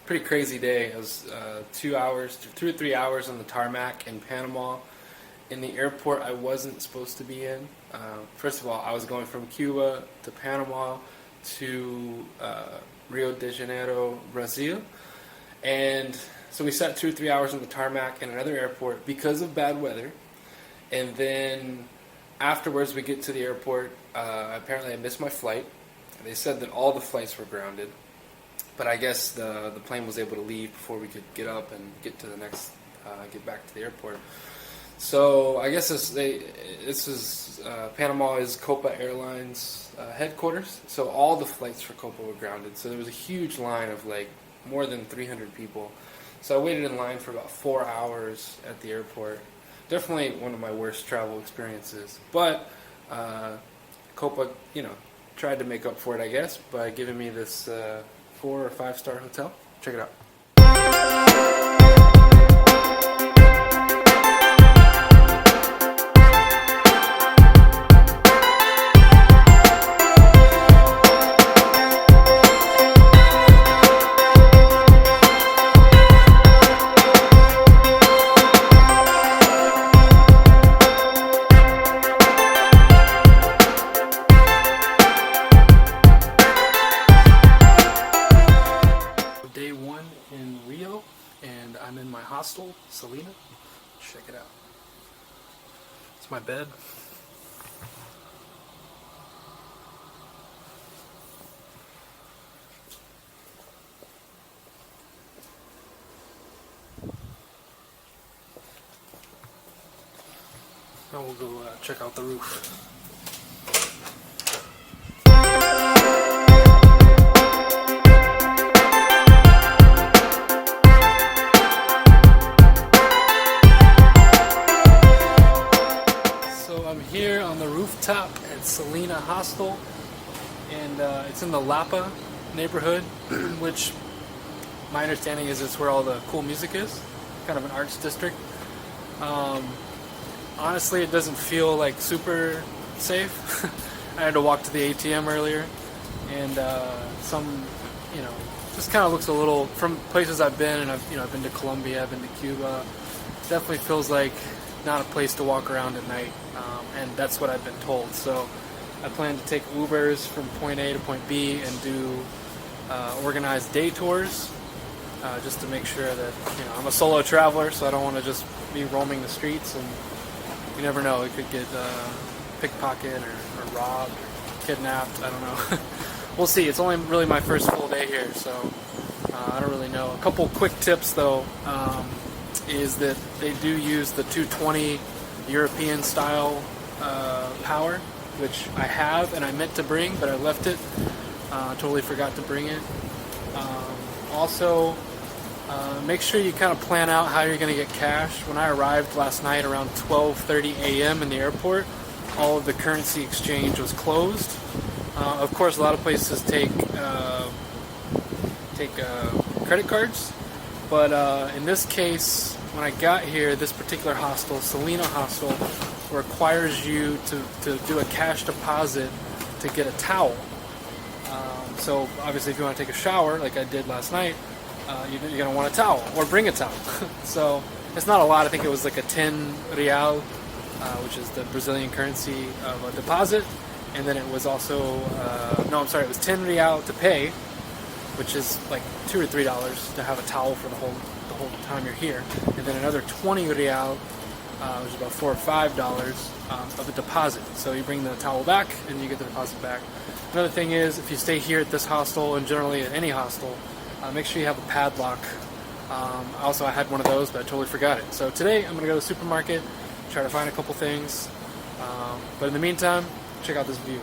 Pretty crazy day. It was 2 or 3 hours on the tarmac in Panama, in the airport I wasn't supposed to be in. First of all, I was going from Cuba to Panama to Rio de Janeiro, Brazil, and so we sat 2 or 3 hours on the tarmac in another airport because of bad weather, and then afterwards we get to the airport. Apparently I missed my flight. They said that all the flights were grounded, but I guess the plane was able to leave before we could get up and get to the next, get back to the airport. So I guess Panama is Copa Airlines headquarters. So all the flights for Copa were grounded. So there was a huge line of like more than 300 people. So I waited in line for about 4 hours at the airport. Definitely one of my worst travel experiences. But Copa, tried to make up for it, I guess, by giving me this 4 or 5 star hotel. Check it out. Day 1 in Rio, and I'm in my hostel, Selina. Check it out. It's my bed. Now we'll go check out the roof. I'm here on the rooftop at Selina Hostel, and it's in the Lapa neighborhood, which my understanding is it's where all the cool music is, kind of an arts district. Honestly, it doesn't feel like super safe. I had to walk to the ATM earlier, and just kind of looks a little, from places I've been, and I've been to Colombia, I've been to Cuba. It definitely feels like not a place to walk around at night, and that's what I've been told. So I plan to take Ubers from point A to point B and do organized day tours, just to make sure that I'm a solo traveler, so I don't want to just be roaming the streets, and you never know, it could get pickpocketed or robbed or kidnapped. I don't know. We'll see. It's only really my first full day here, so I don't really know. A couple quick tips though. Is that they do use the 220 European style power, which I have and I meant to bring, but I left it. Totally forgot to bring it. Also, make sure you kind of plan out how you're going to get cash. When I arrived last night around 12:30 a.m. in the airport, all of the currency exchange was closed. Of course, a lot of places take credit cards, but in this case, when I got here, this particular hostel, Selina Hostel, requires you to do a cash deposit to get a towel. So obviously if you want to take a shower, like I did last night, you're going to want a towel, or bring a towel. So it's not a lot. I think it was like a 10 real, which is the Brazilian currency of a deposit. And then it was also, it was 10 real to pay, which is like $2 or $3 to have a towel for the whole time you're here, and then another 20 real, which is about $4 or $5 of a deposit. So you bring the towel back and you get the deposit back. Another thing is, if you stay here at this hostel, and generally at any hostel, make sure you have a padlock. I had one of those, but I totally forgot it. So today I'm going to go to the supermarket, try to find a couple things, but in the meantime, check out this view.